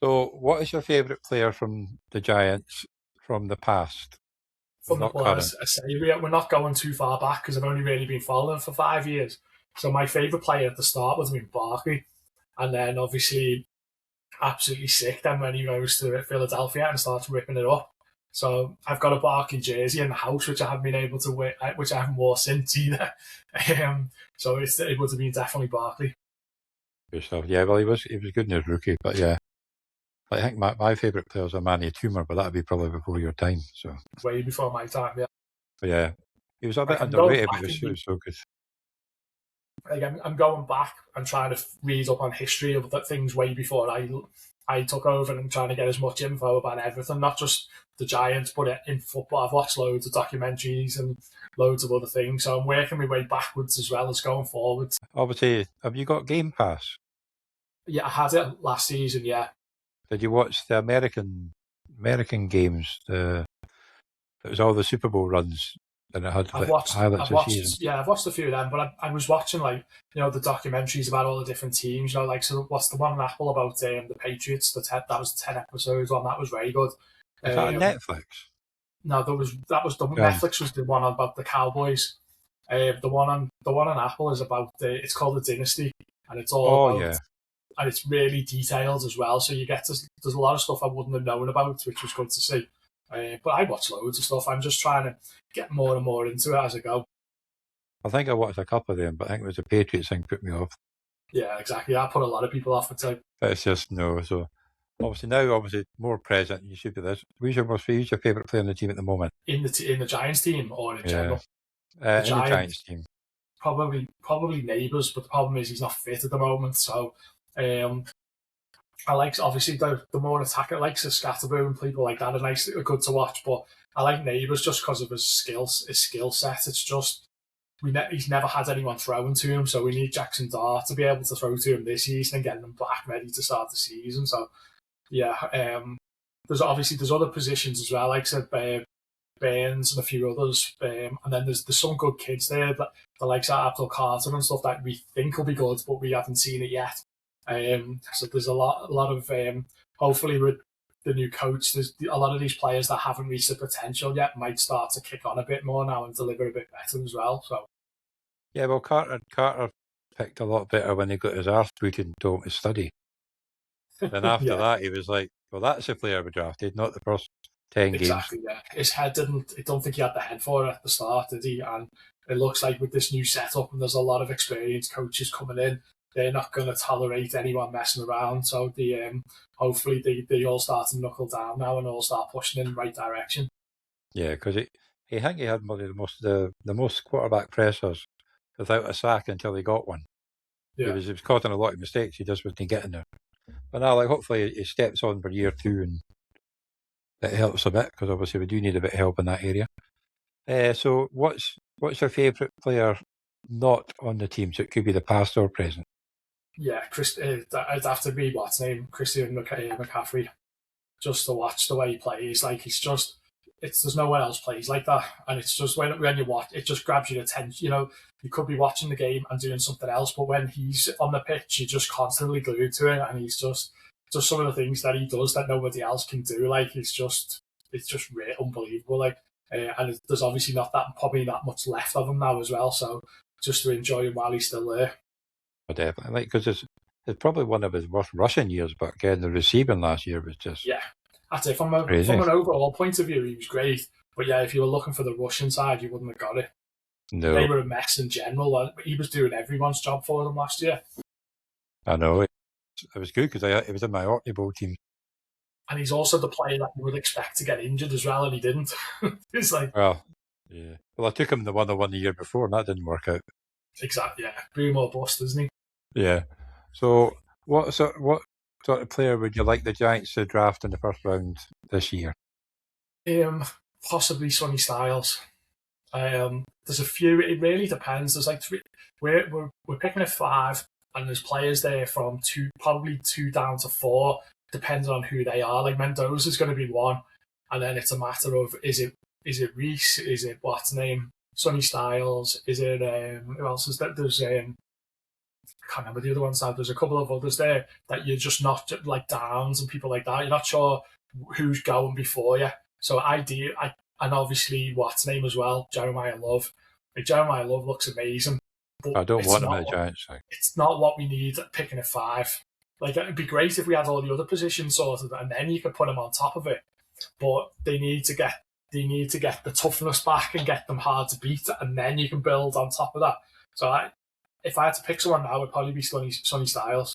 So, what is your favourite player from the Giants from the past, From the not well, current? I say we're not going too far back because I've only really been following for 5 years. So my favourite player at the start was Barkley, and then obviously absolutely sick then when he goes to Philadelphia and starts ripping it up. So I've got a Barkley jersey in the house which I haven't been able to wear, which I haven't worn since either. So it would have been definitely Barkley. Good stuff. Yeah, well, he was good in his rookie, but yeah, I think my favourite player is a Manny Tumor, but that'd be probably before your time. So, Way before my time. Yeah, but yeah, he was a bit like I'm going underrated, but back he was so good. like I'm going back and trying to read up on history of the things way before I took over and trying to get as much info about everything, not just the Giants, but in football. I've watched loads of documentaries and loads of other things, so I'm working my way backwards as well as going forwards. Obviously, have you got Game Pass? Yeah, I had it last season. Yeah, Did you watch the American games? It was all the Super Bowl runs, and it had I've like watched, highlights I've of the season. watched, yeah, I've watched a few of them, but I was watching like the documentaries about all the different teams. Like so, what's the one on Apple about the Patriots? That was 10 episodes one. That was very good. Is that on Um, Netflix? No, that was the Um, Netflix was the one about the Cowboys. The one on Apple is about it's called the Dynasty, and it's all oh about yeah, and it's really detailed as well. So you get to there's a lot of stuff I wouldn't have known about, which was good to see. But I watch loads of stuff. I'm just trying to get more and more into it as I go. I think I watched a couple of them, but I think it was the Patriots thing put me off. Yeah, exactly. I put a lot of people off it too. But it's just no. So obviously more present. You should be this. Who's your favourite player on the team at the moment? In the Giants team or in Yeah, general. The in the Giants Giants team. probably neighbours, but the problem is he's not fit at the moment. So um, I like obviously the more attacker likes a Scatterboom, people like that are good to watch. But I like Neighbours just because of his skill set. It's just he's never had anyone throwing to him, so we need Jackson Dart to be able to throw to him this season and getting them back ready to start the season. So yeah, there's other positions as well, like I said, Burns and a few others, and then there's some good kids there that the likes of Abdul Carter and stuff that we think will be good, but we haven't seen it yet. So there's a lot of hopefully with the new coach, there's a lot of these players that haven't reached their potential yet might start to kick on a bit more now and deliver a bit better as well. So Yeah, well, Carter picked a lot better when he got his arse booted and told him to study. Then after yeah, that, he was like, "Well, that's the player we drafted, not the first 10 games." exactly. Yeah, his head didn't. I don't think he had the head for it at the start, did he? And it looks like with this new setup, and there's a lot of experienced coaches coming in, they're not going to tolerate anyone messing around. So hopefully they all start to knuckle down now and all start pushing in the right direction. Yeah, because he think he had one of the most quarterback pressers without a sack until he got one. He Yeah, was he was caught in a lot of mistakes. He just wasn't getting there. But now, like, hopefully he steps on for year two and it helps a bit because obviously we do need a bit of help in that area. So what's your favourite player not on the team? So it could be the past or present. yeah. It'd have to be what's name Christian McCaffrey, just to watch the way he plays. Like he's just there's no one else plays like that, and it's just when you watch, it just grabs your attention. You could be watching the game and doing something else, but when he's on the pitch, you're just constantly glued to it, and he's just some of the things that he does that nobody else can do. Like it's just unbelievable. Like and there's obviously not that probably that much left of him now as well. So just to enjoy him while he's still there. But definitely, like, because it's probably one of his worst rushing years. But again, the receiving last year was just Yeah, I'd say from crazy. an overall point of view, he was great. But yeah, if you were looking for the Russian side, you wouldn't have got it. They No, were a mess in general. He was doing everyone's job for them last year, I know it was good because it was in my OrkneyBowl team. and he's also the player that you would expect to get injured as well, and he didn't. It's like Well, yeah. Well, I took him the 101 the year before, and that didn't work out. exactly, yeah, boom or bust, isn't Yeah. So, what sort of player would you like the Giants to draft in the first round this year? he? Possibly Sonny Styles. There's a few. It really depends. There's like three. We're picking at five, and there's players there from probably two down to four, depending on who they are. Like Mendoza's going to be one, and then it's a matter of is it Reese? Is it what's name? Sonny Styles? Is it who else is that? There's can't remember the other ones now. There's a couple of others there that you're just not, like Downs and people like that. You're not sure who's going before you. So and obviously what's name as well, Jeremiah Love. Like, Jeremiah Love looks amazing. But I don't want him at the Giants. It's not what we need at picking at 5. Like, it'd be great if we had all the other positions sorted, and then you could put them on top of it. But they need to get the toughness back and get them hard to beat, and then you can build on top of that. So if I had to pick someone now, it would probably be Sonny Styles.